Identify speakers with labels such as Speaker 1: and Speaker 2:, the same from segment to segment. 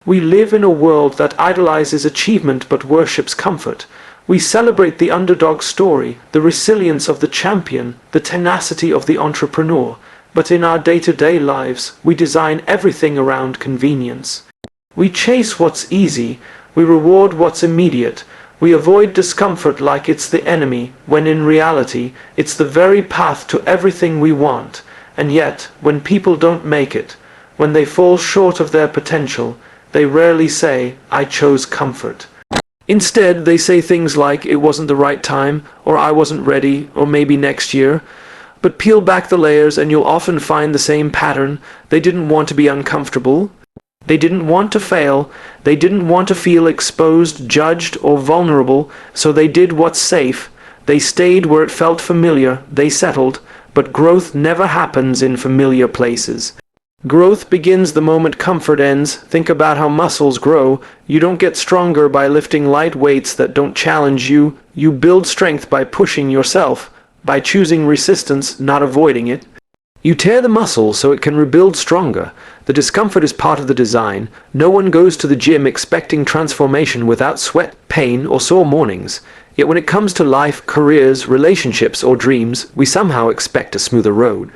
Speaker 1: We live in a world that idolizes achievement but worships comfort. We celebrate the underdog story, the resilience of the champion, the tenacity of the entrepreneur. But in our day-to-day lives, we design everything around convenience. We chase what's easy, we reward what's immediate, we avoid discomfort like it's the enemy, when in reality, it's the very path to everything we want. And yet, when people don't make it, when they fall short of their potential, they rarely say, "I chose comfort." Instead, they say things like, "It wasn't the right time," or "I wasn't ready," or "maybe next year." But peel back the layers and you'll often find the same pattern. They didn't want to be uncomfortable. They didn't want to fail. They didn't want to feel exposed, judged, or vulnerable, so they did what's safe. They stayed where it felt familiar. They settled. But growth never happens in familiar places. Growth begins the moment comfort ends. Think about how muscles grow. You don't get stronger by lifting light weights that don't challenge you. You build strength by pushing yourself, by choosing resistance, not avoiding it. You tear the muscle so it can rebuild stronger. The discomfort is part of the design. No one goes to the gym expecting transformation without sweat, pain, or sore mornings. Yet when it comes to life, careers, relationships, or dreams, we somehow expect a smoother road.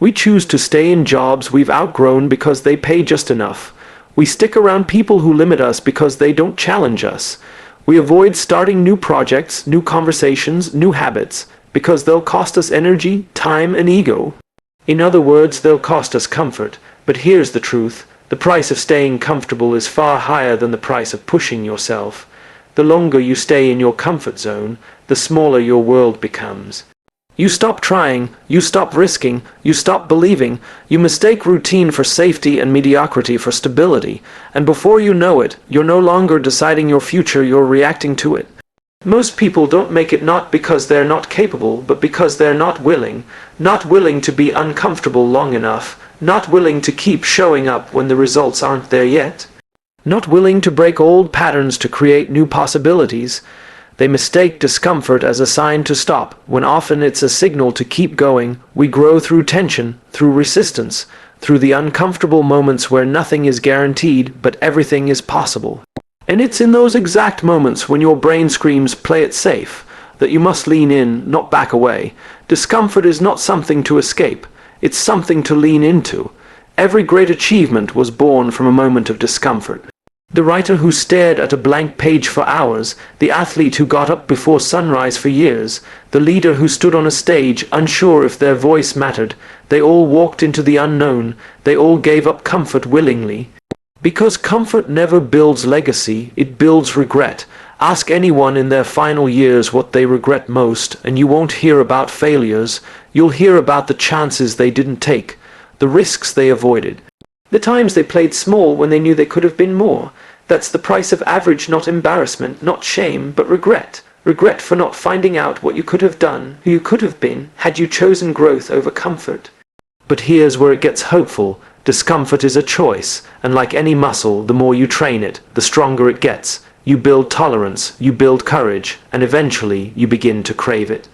Speaker 1: We choose to stay in jobs we've outgrown because they pay just enough. We stick around people who limit us because they don't challenge us. We avoid starting new projects, new conversations, new habits, because they'll cost us energy, time, and ego. In other words, they'll cost us comfort. But here's the truth. The price of staying comfortable is far higher than the price of pushing yourself. The longer you stay in your comfort zone, the smaller your world becomes. You stop trying, you stop risking, you stop believing, you mistake routine for safety and mediocrity for stability, and before you know it, you're no longer deciding your future, you're reacting to it. Most people don't make it not because they're not capable, but because they're not willing to be uncomfortable long enough, not willing to keep showing up when the results aren't there yet, not willing to break old patterns to create new possibilities. They mistake discomfort as a sign to stop, when often it's a signal to keep going. We grow through tension, through resistance, through the uncomfortable moments where nothing is guaranteed, but everything is possible. And it's in those exact moments when your brain screams, "Play it safe," that you must lean in, not back away. Discomfort is not something to escape, it's something to lean into. Every great achievement was born from a moment of discomfort. The writer who stared at a blank page for hours, the athlete who got up before sunrise for years, the leader who stood on a stage unsure if their voice mattered, they all walked into the unknown, they all gave up comfort willingly. Because comfort never builds legacy, it builds regret. Ask anyone in their final years what they regret most, and you won't hear about failures. You'll hear about the chances they didn't take, the risks they avoided, the times they played small when they knew they could have been more. That's the price of average, not embarrassment, not shame, but regret. Regret for not finding out what you could have done, who you could have been, had you chosen growth over comfort. But here's where it gets hopeful. Discomfort is a choice, and like any muscle, the more you train it, the stronger it gets. You build tolerance, you build courage, and eventually you begin to crave it.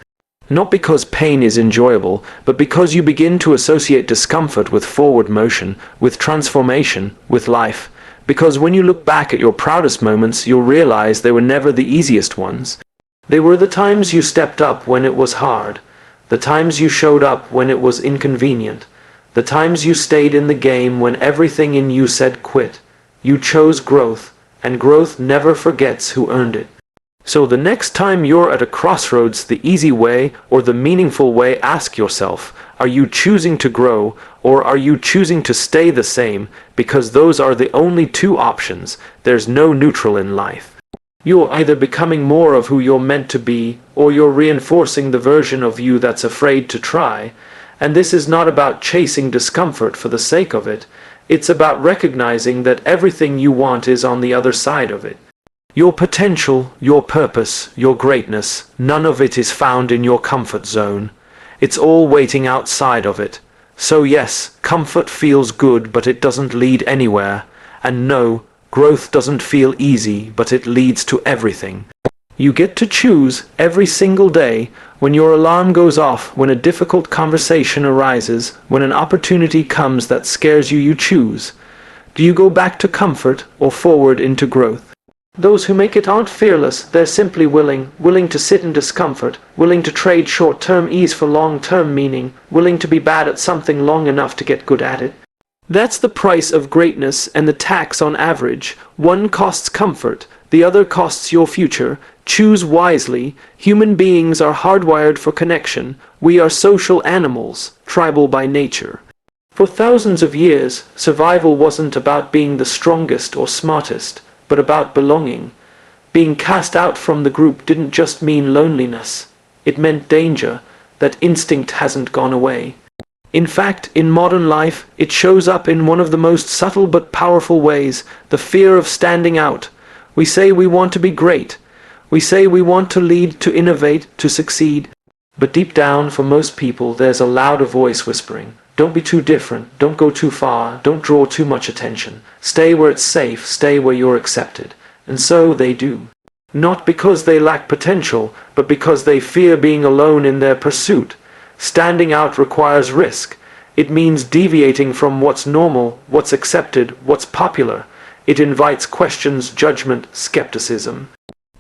Speaker 1: Not because pain is enjoyable, but because you begin to associate discomfort with forward motion, with transformation, with life. Because when you look back at your proudest moments, you'll realize they were never the easiest ones. They were the times you stepped up when it was hard, the times you showed up when it was inconvenient, the times you stayed in the game when everything in you said quit. You chose growth, and growth never forgets who earned it. So the next time you're at a crossroads, the easy way or the meaningful way, ask yourself, are you choosing to grow, or are you choosing to stay the same? Because those are the only two options. There's no neutral in life. You're either becoming more of who you're meant to be, or you're reinforcing the version of you that's afraid to try. And this is not about chasing discomfort for the sake of it. It's about recognizing that everything you want is on the other side of it. Your potential, your purpose, your greatness, none of it is found in your comfort zone. It's all waiting outside of it. So yes, comfort feels good, but it doesn't lead anywhere. And no, growth doesn't feel easy, but it leads to everything. You get to choose every single day. When your alarm goes off, when a difficult conversation arises, when an opportunity comes that scares you, you choose. Do you go back to comfort or forward into growth? Those who make it aren't fearless, they're simply willing to sit in discomfort, willing to trade short-term ease for long-term meaning, willing to be bad at something long enough to get good at it. That's the price of greatness and the tax on average. One costs comfort, the other costs your future. Choose wisely. Human beings are hardwired for connection. We are social animals, tribal by nature. For thousands of years, survival wasn't about being the strongest or smartest, but about belonging. Being cast out from the group didn't just mean loneliness. It meant danger. That instinct hasn't gone away. In fact, in modern life, it shows up in one of the most subtle but powerful ways, the fear of standing out. We say we want to be great. We say we want to lead, to innovate, to succeed. But deep down, for most people, there's a louder voice whispering, don't be too different, don't go too far, don't draw too much attention. Stay where it's safe, stay where you're accepted. And so they do. Not because they lack potential, but because they fear being alone in their pursuit. Standing out requires risk. It means deviating from what's normal, what's accepted, what's popular. It invites questions, judgment, skepticism.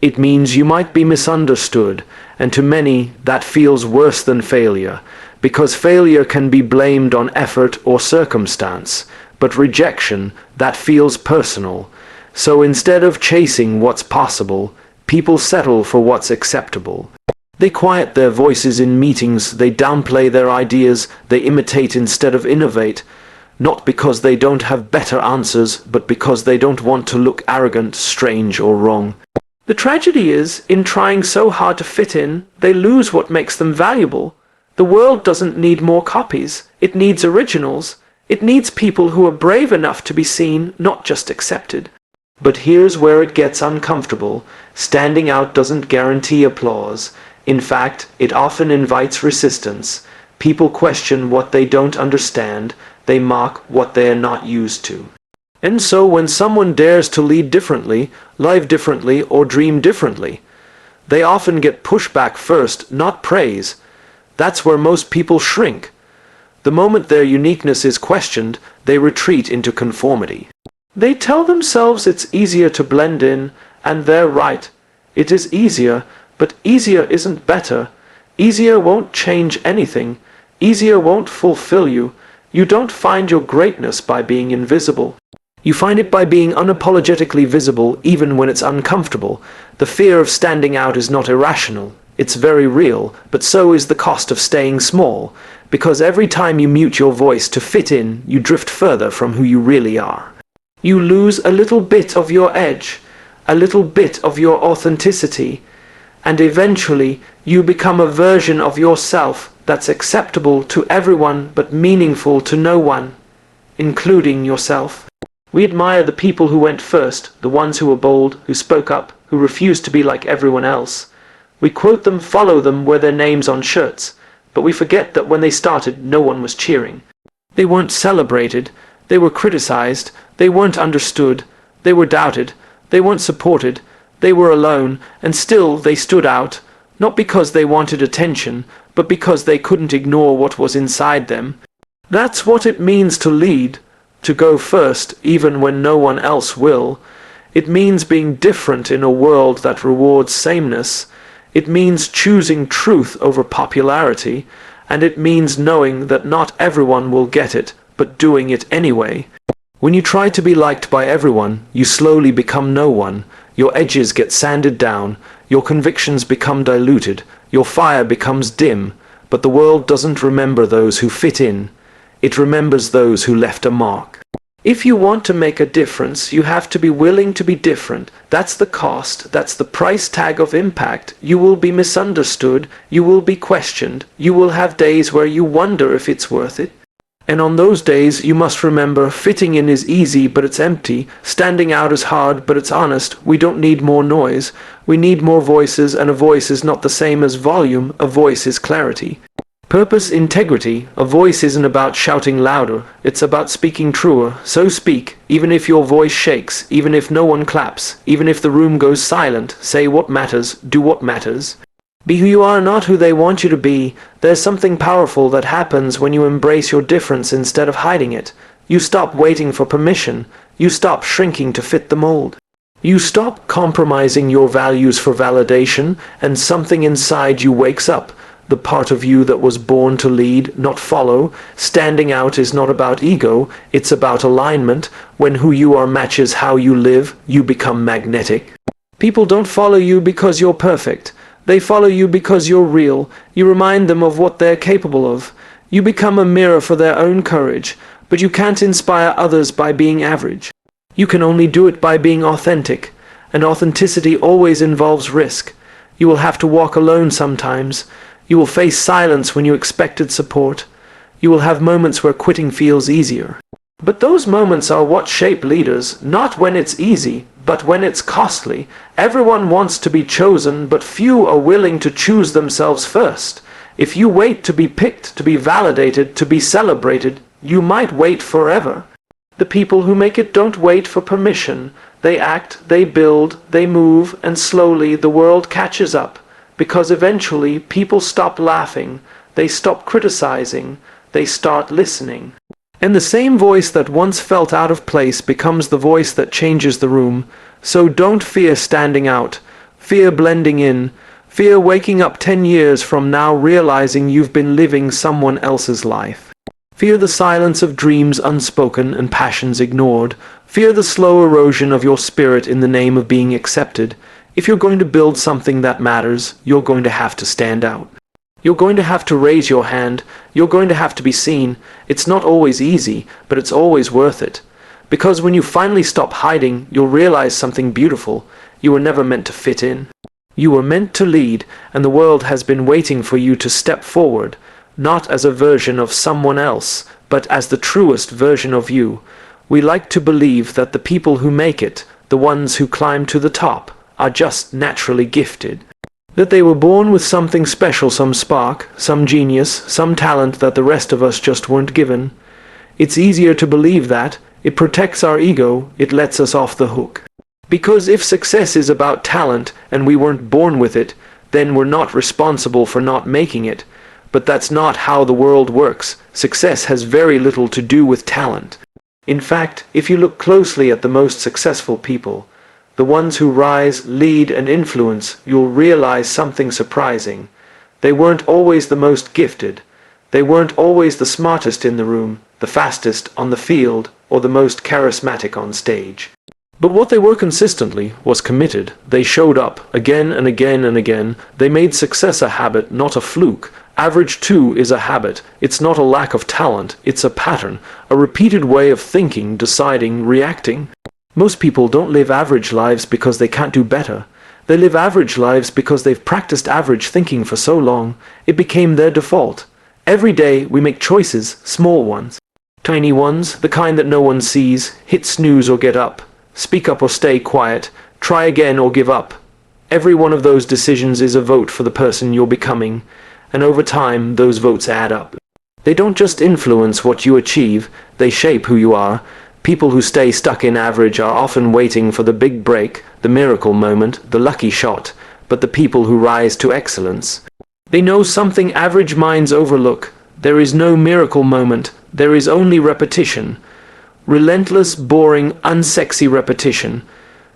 Speaker 1: It means you might be misunderstood, and to many that feels worse than failure, because failure can be blamed on effort or circumstance, but rejection, that feels personal. So instead of chasing what's possible, people settle for what's acceptable. They quiet their voices in meetings, they downplay their ideas, they imitate instead of innovate, not because they don't have better answers, but because they don't want to look arrogant, strange, or wrong. The tragedy is, in trying so hard to fit in, they lose what makes them valuable. The world doesn't need more copies, it needs originals. It needs people who are brave enough to be seen, not just accepted. But here's where it gets uncomfortable. Standing out doesn't guarantee applause. In fact, it often invites resistance. People question what they don't understand. They mock what they are not used to. And so when someone dares to lead differently, live differently, or dream differently, they often get pushback first, not praise. That's where most people shrink. The moment their uniqueness is questioned, they retreat into conformity. They tell themselves it's easier to blend in, and they're right. It is easier, but easier isn't better. Easier won't change anything. Easier won't fulfill you. You don't find your greatness by being invisible. You find it by being unapologetically visible even when it's uncomfortable. The fear of standing out is not irrational. It's very real, but so is the cost of staying small. Because every time you mute your voice to fit in, you drift further from who you really are. You lose a little bit of your edge, a little bit of your authenticity, and eventually you become a version of yourself that's acceptable to everyone but meaningful to no one, including yourself. We admire the people who went first, the ones who were bold, who spoke up, who refused to be like everyone else. We quote them, follow them, wear their names on shirts, but we forget that when they started, no one was cheering. They weren't celebrated, they were criticized, they weren't understood, they were doubted, they weren't supported, they were alone, and still they stood out, not because they wanted attention, but because they couldn't ignore what was inside them. That's what it means to lead, to go first even when no one else will. It means being different in a world that rewards sameness. It means choosing truth over popularity, and it means knowing that not everyone will get it, but doing it anyway. When you try to be liked by everyone, you slowly become no one. Your edges get sanded down, your convictions become diluted, your fire becomes dim, but the world doesn't remember those who fit in. It remembers those who left a mark. If you want to make a difference, you have to be willing to be different. That's the cost, that's the price tag of impact. You will be misunderstood, you will be questioned, you will have days where you wonder if it's worth it. And on those days, you must remember, fitting in is easy, but it's empty. Standing out is hard, but it's honest. We don't need more noise. We need more voices, and a voice is not the same as volume. A voice is clarity. Purpose, integrity. A voice isn't about shouting louder. It's about speaking truer. So speak, even if your voice shakes, even if no one claps, even if the room goes silent. Say what matters. Do what matters. Be who you are, not who they want you to be. There's something powerful that happens when you embrace your difference instead of hiding it. You stop waiting for permission. You stop shrinking to fit the mold. You stop compromising your values for validation, and something inside you wakes up. The part of you that was born to lead, not follow. Standing out is not about ego, it's about alignment. When who you are matches how you live, you become magnetic. People don't follow you because you're perfect. They follow you because you're real. You remind them of what they're capable of. You become a mirror for their own courage, but you can't inspire others by being average. You can only do it by being authentic, and authenticity always involves risk. You will have to walk alone sometimes. You will face silence when you expected support. You will have moments where quitting feels easier. But those moments are what shape leaders, not when it's easy, but when it's costly. Everyone wants to be chosen, but few are willing to choose themselves first. If you wait to be picked, to be validated, to be celebrated, you might wait forever. The people who make it don't wait for permission. They act, they build, they move, and slowly the world catches up. Because eventually people stop laughing, they stop criticizing, they start listening. And the same voice that once felt out of place becomes the voice that changes the room. So don't fear standing out, fear blending in, fear waking up 10 years from now realizing you've been living someone else's life. Fear the silence of dreams unspoken and passions ignored. Fear the slow erosion of your spirit in the name of being accepted. If you're going to build something that matters, you're going to have to stand out. You're going to have to raise your hand. You're going to have to be seen. It's not always easy, but it's always worth it. Because when you finally stop hiding, you'll realize something beautiful. You were never meant to fit in. You were meant to lead, and the world has been waiting for you to step forward, not as a version of someone else, but as the truest version of you. We like to believe that the people who make it, the ones who climb to the top, are just naturally gifted. That they were born with something special, some spark, some genius, some talent that the rest of us just weren't given. It's easier to believe that. It protects our ego. It lets us off the hook. Because if success is about talent and we weren't born with it, then we're not responsible for not making it. But that's not how the world works. Success has very little to do with talent. In fact, if you look closely at the most successful people, the ones who rise, lead, and influence, you'll realize something surprising. They weren't always the most gifted. They weren't always the smartest in the room, the fastest on the field, or the most charismatic on stage. But what they were consistently was committed. They showed up again and again and again. They made success a habit, not a fluke. Average too is a habit. It's not a lack of talent. It's a pattern, a repeated way of thinking, deciding, reacting. Most people don't live average lives because they can't do better. They live average lives because they've practiced average thinking for so long, it became their default. Every day we make choices, small ones. Tiny ones, the kind that no one sees. Hit snooze or get up. Speak up or stay quiet. Try again or give up. Every one of those decisions is a vote for the person you're becoming, and over time those votes add up. They don't just influence what you achieve, they shape who you are. People who stay stuck in average are often waiting for the big break, the miracle moment, the lucky shot, but the people who rise to excellence, they know something average minds overlook. There is no miracle moment, there is only repetition. Relentless, boring, unsexy repetition.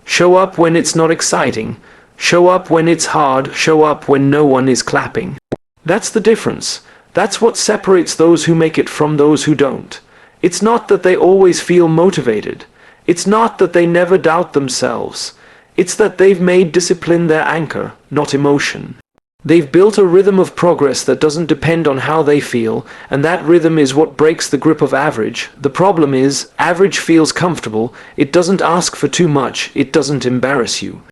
Speaker 1: Show up when it's not exciting. Show up when it's hard. Show up when no one is clapping. That's the difference. That's what separates those who make it from those who don't. It's not that they always feel motivated. It's not that they never doubt themselves. It's that they've made discipline their anchor, not emotion. They've built a rhythm of progress that doesn't depend on how they feel, and that rhythm is what breaks the grip of average. The problem is, average feels comfortable. It doesn't ask for too much. It doesn't embarrass you.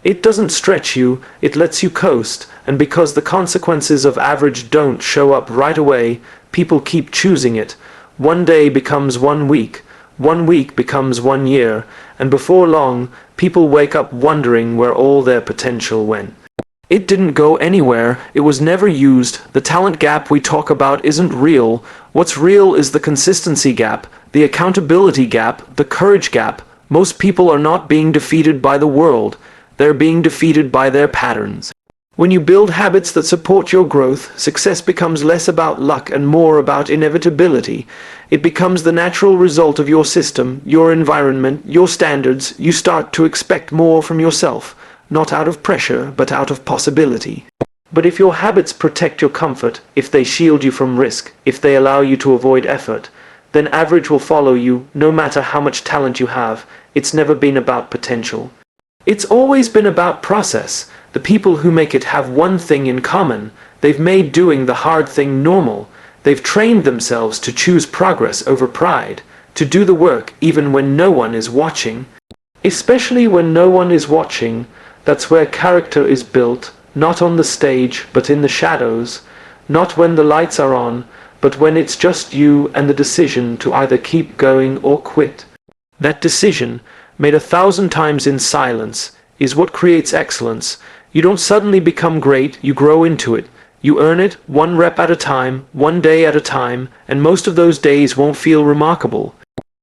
Speaker 1: It doesn't stretch you. It lets you coast, and because the consequences of average don't show up right away, people keep choosing it. One day becomes 1 week. 1 week becomes 1 year, and before long, people wake up wondering where all their potential went. It didn't go anywhere. It was never used. The talent gap we talk about isn't real. What's real is the consistency gap, the accountability gap, the courage gap. Most people are not being defeated by the world. They're being defeated by their patterns. When you build habits that support your growth, success becomes less about luck and more about inevitability. It becomes the natural result of your system, your environment, your standards. You start to expect more from yourself, not out of pressure, but out of possibility. But if your habits protect your comfort, if they shield you from risk, if they allow you to avoid effort, then average will follow you, no matter how much talent you have. It's never been about potential. It's always been about process. The people who make it have one thing in common. They've made doing the hard thing normal. They've trained themselves to choose progress over pride, to do the work even when no one is watching. Especially when no one is watching, that's where character is built, not on the stage, but in the shadows, not when the lights are on, but when it's just you and the decision to either keep going or quit. That decision, made 1,000 times in silence, is what creates excellence. You don't suddenly become great, you grow into it. You earn it, one rep at a time, one day at a time, and most of those days won't feel remarkable.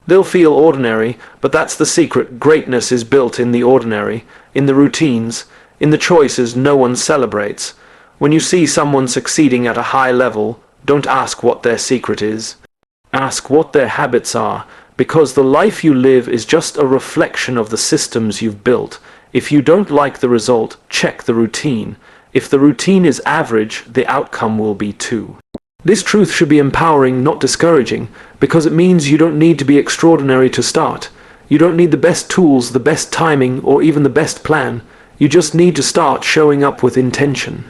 Speaker 1: They'll feel ordinary, but that's the secret. Greatness is built in the ordinary, in the routines, in the choices no one celebrates. When you see someone succeeding at a high level, don't ask what their secret is. Ask what their habits are, because the life you live is just a reflection of the systems you've built. If you don't like the result, check the routine. If the routine is average, the outcome will be too. This truth should be empowering, not discouraging, because it means you don't need to be extraordinary to start. You don't need the best tools, the best timing, or even the best plan. You just need to start showing up with intention.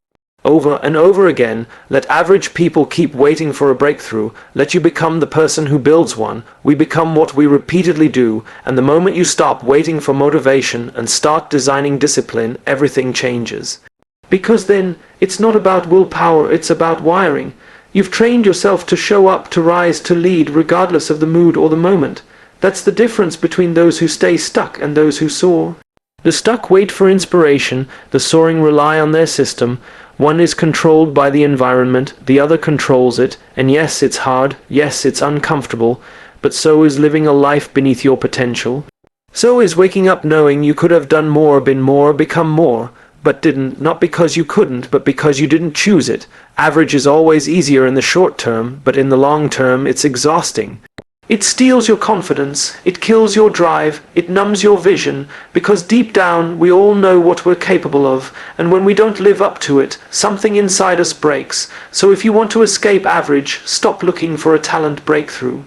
Speaker 1: Over and over again, let average people keep waiting for a breakthrough. Let you become the person who builds one. We become what we repeatedly do, and the moment you stop waiting for motivation and start designing discipline, everything changes. Because then, it's not about willpower, it's about wiring. You've trained yourself to show up, to rise, to lead, regardless of the mood or the moment. That's the difference between those who stay stuck and those who soar. The stuck wait for inspiration, the soaring rely on their system. One is controlled by the environment, the other controls it, and yes, it's hard, yes, it's uncomfortable, but so is living a life beneath your potential. So is waking up knowing you could have done more, been more, become more, but didn't, not because you couldn't, but because you didn't choose it. Average is always easier in the short term, but in the long term, it's exhausting. It steals your confidence, it kills your drive, it numbs your vision, because deep down we all know what we're capable of, and when we don't live up to it, something inside us breaks. So if you want to escape average, stop looking for a talent breakthrough.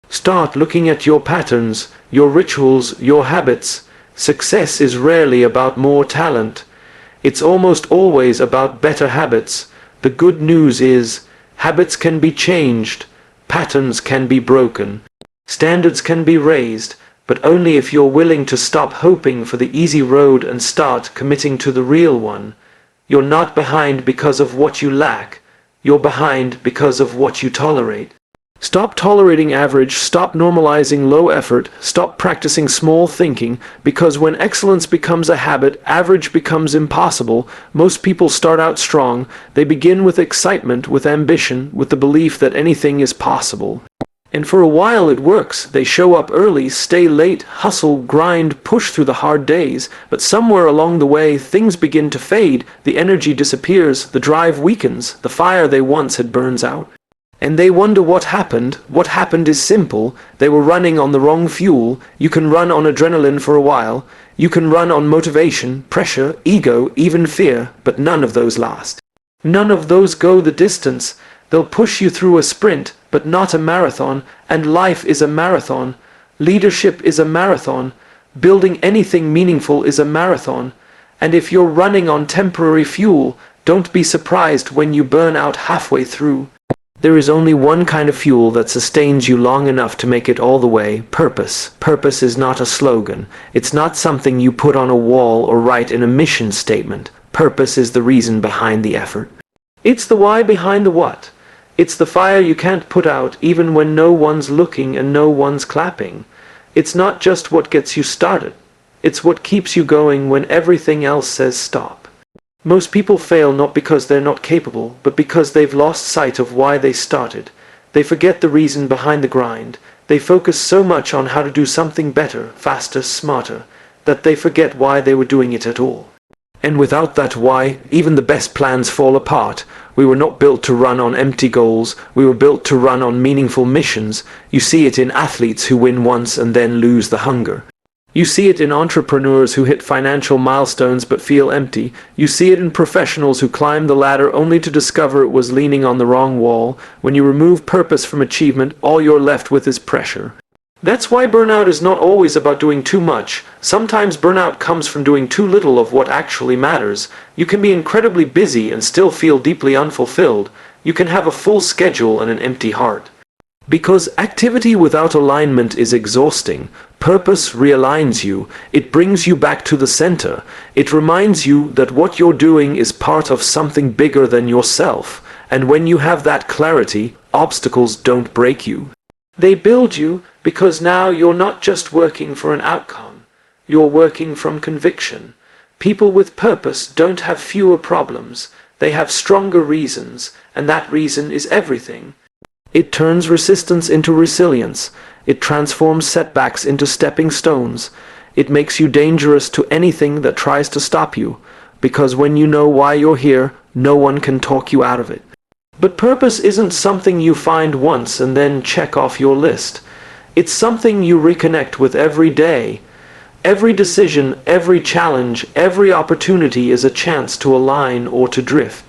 Speaker 1: Start looking at your patterns, your rituals, your habits. Success is rarely about more talent. It's almost always about better habits. The good news is, habits can be changed, patterns can be broken. Standards can be raised, but only if you're willing to stop hoping for the easy road and start committing to the real one. You're not behind because of what you lack. You're behind because of what you tolerate. Stop tolerating average, stop normalizing low effort, stop practicing small thinking, because when excellence becomes a habit, average becomes impossible. Most people start out strong. They begin with excitement, with ambition, with the belief that anything is possible. And for a while it works. They show up early, stay late, hustle, grind, push through the hard days. But somewhere along the way, things begin to fade. The energy disappears, the drive weakens, the fire they once had burns out. And they wonder what happened. What happened is simple. They were running on the wrong fuel. You can run on adrenaline for a while. You can run on motivation, pressure, ego, even fear, but none of those last. None of those go the distance. They'll push you through a sprint, but not a marathon, and life is a marathon. Leadership is a marathon. Building anything meaningful is a marathon. And if you're running on temporary fuel, don't be surprised when you burn out halfway through. There is only one kind of fuel that sustains you long enough to make it all the way: purpose. Purpose is not a slogan. It's not something you put on a wall or write in a mission statement. Purpose is the reason behind the effort. It's the why behind the what. It's the fire you can't put out even when no one's looking and no one's clapping. It's not just what gets you started. It's what keeps you going when everything else says stop. Most people fail not because they're not capable, but because they've lost sight of why they started. They forget the reason behind the grind. They focus so much on how to do something better, faster, smarter, that they forget why they were doing it at all. And without that why, even the best plans fall apart. We were not built to run on empty goals, we were built to run on meaningful missions. You see it in athletes who win once and then lose the hunger. You see it in entrepreneurs who hit financial milestones but feel empty. You see it in professionals who climb the ladder only to discover it was leaning on the wrong wall. When you remove purpose from achievement, all you're left with is pressure. That's why burnout is not always about doing too much. Sometimes burnout comes from doing too little of what actually matters. You can be incredibly busy and still feel deeply unfulfilled. You can have a full schedule and an empty heart. Because activity without alignment is exhausting. Purpose realigns you. It brings you back to the center. It reminds you that what you're doing is part of something bigger than yourself. And when you have that clarity, obstacles don't break you. They build you, because now you're not just working for an outcome. You're working from conviction. People with purpose don't have fewer problems. They have stronger reasons, and that reason is everything. It turns resistance into resilience. It transforms setbacks into stepping stones. It makes you dangerous to anything that tries to stop you, because when you know why you're here, no one can talk you out of it. But purpose isn't something you find once and then check off your list. It's something you reconnect with every day. Every decision, every challenge, every opportunity is a chance to align or to drift.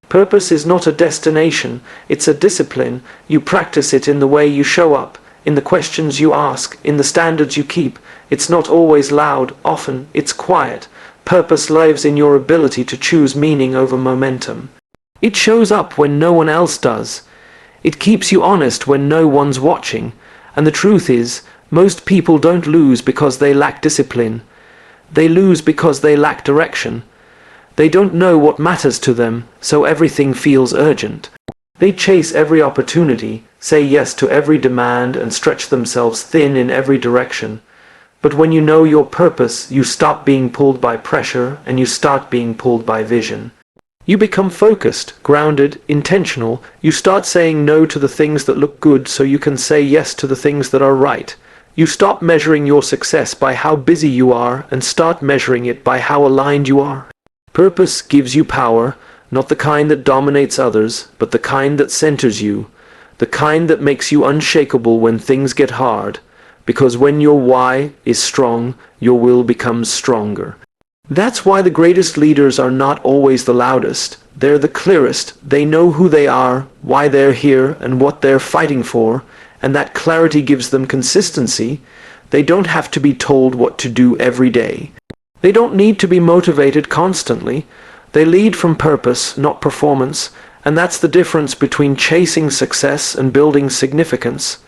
Speaker 1: Purpose is not a destination, it's a discipline. You practice it in the way you show up, in the questions you ask, in the standards you keep. It's not always loud, often it's quiet. Purpose lives in your ability to choose meaning over momentum. It shows up when no one else does. It keeps you honest when no one's watching. And the truth is, most people don't lose because they lack discipline. They lose because they lack direction. They don't know what matters to them, so everything feels urgent. They chase every opportunity, say yes to every demand, and stretch themselves thin in every direction. But when you know your purpose, you stop being pulled by pressure, and you start being pulled by vision. You become focused, grounded, intentional. You start saying no to the things that look good so you can say yes to the things that are right. You stop measuring your success by how busy you are and start measuring it by how aligned you are. Purpose gives you power, not the kind that dominates others, but the kind that centers you, the kind that makes you unshakable when things get hard, because when your why is strong, your will becomes stronger. That's why the greatest leaders are not always the loudest. They're the clearest. They know who they are, why they're here, and what they're fighting for, and that clarity gives them consistency. They don't have to be told what to do every day. They don't need to be motivated constantly. They lead from purpose, not performance, and that's the difference between chasing success and building significance.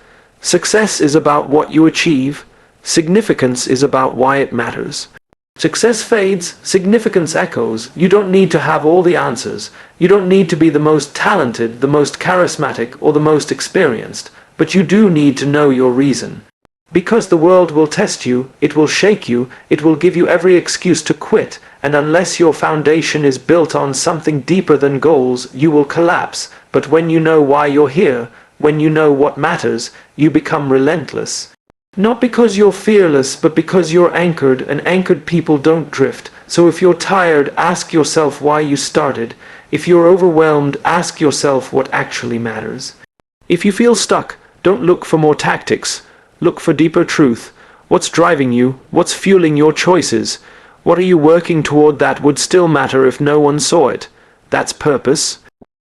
Speaker 1: Success is about what you achieve. Significance is about why it matters. Success fades, significance echoes. You don't need to have all the answers. You don't need to be the most talented, the most charismatic, or the most experienced. But you do need to know your reason. Because the world will test you, it will shake you, it will give you every excuse to quit, and unless your foundation is built on something deeper than goals, you will collapse. But when you know why you're here, when you know what matters, you become relentless. Not because you're fearless, but because you're anchored, and anchored people don't drift. So if you're tired, ask yourself why you started. If you're overwhelmed, ask yourself what actually matters. If you feel stuck, don't look for more tactics. Look for deeper truth. What's driving you? What's fueling your choices? What are you working toward that would still matter if no one saw it? That's purpose.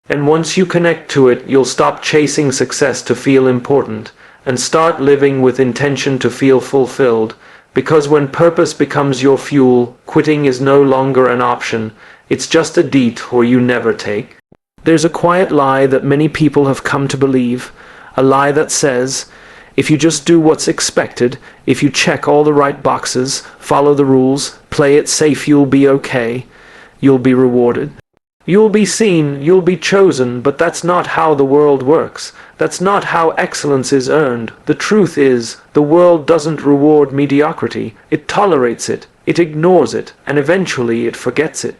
Speaker 1: And once you connect to it, you'll stop chasing success to feel important, and start living with intention to feel fulfilled. Because when purpose becomes your fuel, quitting is no longer an option. It's just a detour you never take. There's a quiet lie that many people have come to believe. A lie that says, if you just do what's expected, if you check all the right boxes, follow the rules, play it safe, you'll be okay. You'll be rewarded. You'll be seen, you'll be chosen, but that's not how the world works. That's not how excellence is earned. The truth is, the world doesn't reward mediocrity. It tolerates it, it ignores it, and eventually it forgets it.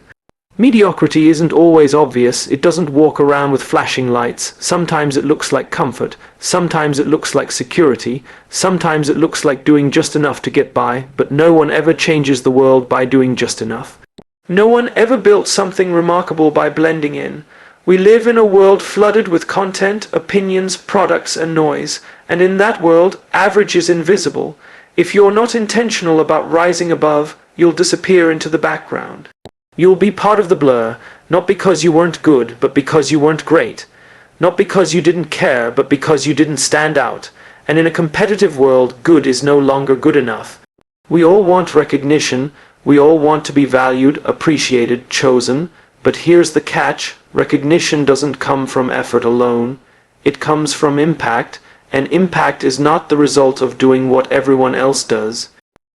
Speaker 1: Mediocrity isn't always obvious. It doesn't walk around with flashing lights. Sometimes it looks like comfort. Sometimes it looks like security. Sometimes it looks like doing just enough to get by, but no one ever changes the world by doing just enough. No one ever built something remarkable by blending in. We live in a world flooded with content, opinions, products, and noise, and in that world, average is invisible. If you're not intentional about rising above, you'll disappear into the background. You'll be part of the blur, not because you weren't good, but because you weren't great. Not because you didn't care, but because you didn't stand out. And in a competitive world, good is no longer good enough. We all want recognition. We all want to be valued, appreciated, chosen. But here's the catch. Recognition doesn't come from effort alone. It comes from impact, and impact is not the result of doing what everyone else does.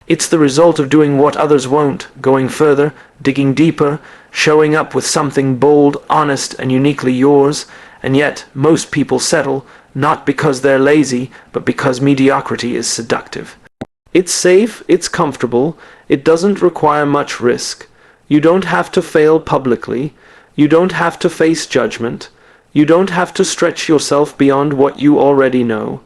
Speaker 1: It's the result of doing what others won't, going further, digging deeper, showing up with something bold, honest, and uniquely yours. And yet, most people settle, not because they're lazy, but because mediocrity is seductive. It's safe, it's comfortable, it doesn't require much risk. You don't have to fail publicly. You don't have to face judgment. You don't have to stretch yourself beyond what you already know.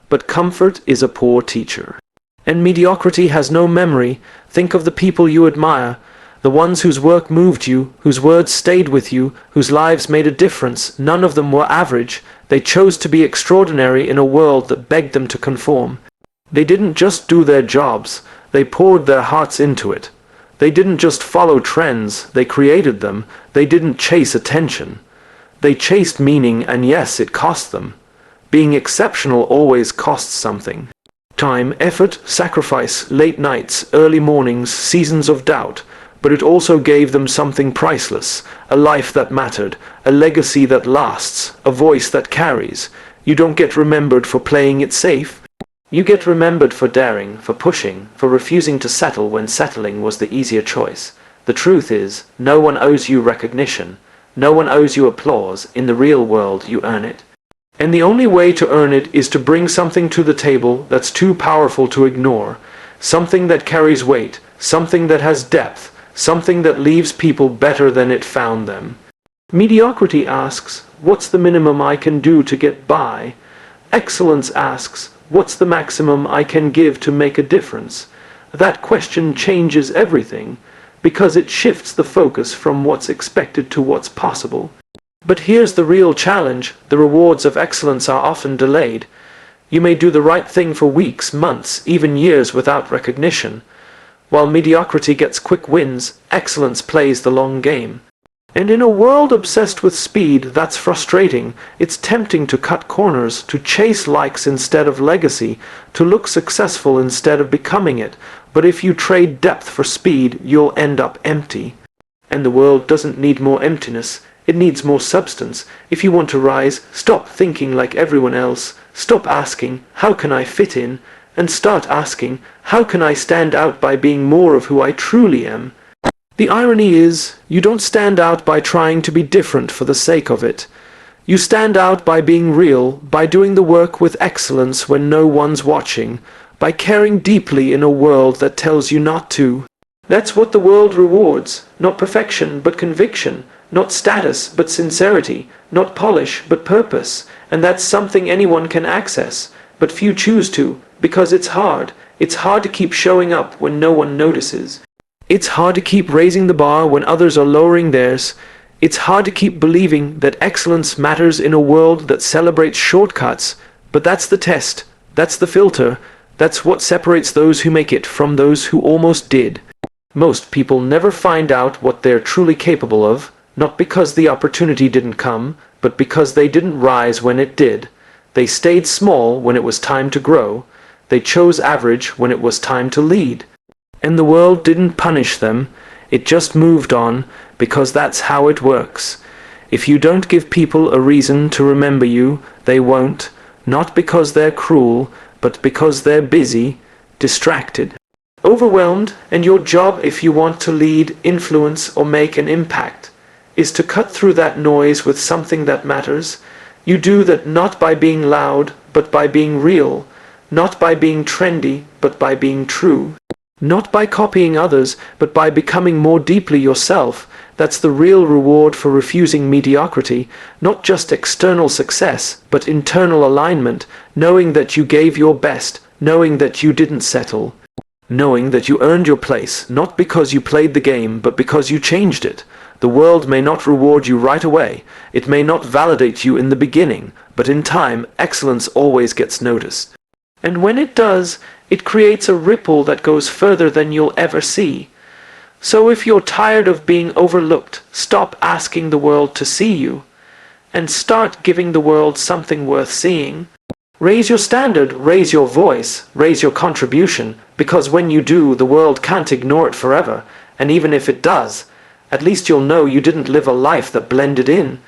Speaker 1: But comfort is a poor teacher. And mediocrity has no memory. Think of the people you admire, the ones whose work moved you, whose words stayed with you, whose lives made a difference. None of them were average. They chose to be extraordinary in a world that begged them to conform. They didn't just do their jobs, they poured their hearts into it. They didn't just follow trends, they created them. They didn't chase attention. They chased meaning, and yes, it cost them. Being exceptional always costs something. Time, effort, sacrifice, late nights, early mornings, seasons of doubt. But it also gave them something priceless, a life that mattered, a legacy that lasts, a voice that carries. You don't get remembered for playing it safe. You get remembered for daring, for pushing, for refusing to settle when settling was the easier choice. The truth is, no one owes you recognition. No one owes you applause. In the real world, you earn it. And the only way to earn it is to bring something to the table that's too powerful to ignore. Something that carries weight, something that has depth, something that leaves people better than it found them. Mediocrity asks, what's the minimum I can do to get by? Excellence asks, what's the maximum I can give to make a difference? That question changes everything, because it shifts the focus from what's expected to what's possible. But here's the real challenge. The rewards of excellence are often delayed. You may do the right thing for weeks, months, even years without recognition. While mediocrity gets quick wins, excellence plays the long game. And in a world obsessed with speed, that's frustrating. It's tempting to cut corners, to chase likes instead of legacy, to look successful instead of becoming it. But if you trade depth for speed, you'll end up empty. And the world doesn't need more emptiness. It needs more substance. If you want to rise, stop thinking like everyone else. Stop asking, how can I fit in? And start asking, how can I stand out by being more of who I truly am? The irony is, you don't stand out by trying to be different for the sake of it. You stand out by being real, by doing the work with excellence when no one's watching, by caring deeply in a world that tells you not to. That's what the world rewards. Not perfection, but conviction. Not status, but sincerity. Not polish, but purpose. And that's something anyone can access, but few choose to, because it's hard. It's hard to keep showing up when no one notices. It's hard to keep raising the bar when others are lowering theirs. It's hard to keep believing that excellence matters in a world that celebrates shortcuts. But that's the test. That's the filter. That's what separates those who make it from those who almost did. Most people never find out what they're truly capable of, not because the opportunity didn't come, but because they didn't rise when it did. They stayed small when it was time to grow. They chose average when it was time to lead. And the world didn't punish them, it just moved on, because that's how it works. If you don't give people a reason to remember you, they won't, not because they're cruel, but because they're busy, distracted, overwhelmed. And your job, if you want to lead, influence, or make an impact, is to cut through that noise with something that matters. You do that not by being loud, but by being real, not by being trendy, but by being true. Not by copying others, but by becoming more deeply yourself. That's the real reward for refusing mediocrity. Not just external success, but internal alignment, knowing that you gave your best, knowing that you didn't settle. knowing that you earned your place, not because you played the game, but because you changed it. The world may not reward you right away, it may not validate you in the beginning, but in time, excellence always gets noticed. And when it does, it creates a ripple that goes further than you'll ever see. So if you're tired of being overlooked, stop asking the world to see you, and start giving the world something worth seeing. Raise your standard, raise your voice, raise your contribution, because when you do, the world can't ignore it forever, and even if it does, at least you'll know you didn't live a life that blended in.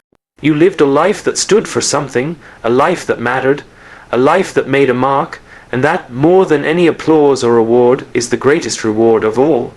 Speaker 1: You lived a life that stood for something, a life that mattered, a life that made a mark, and that, more than any applause or award, is the greatest reward of all.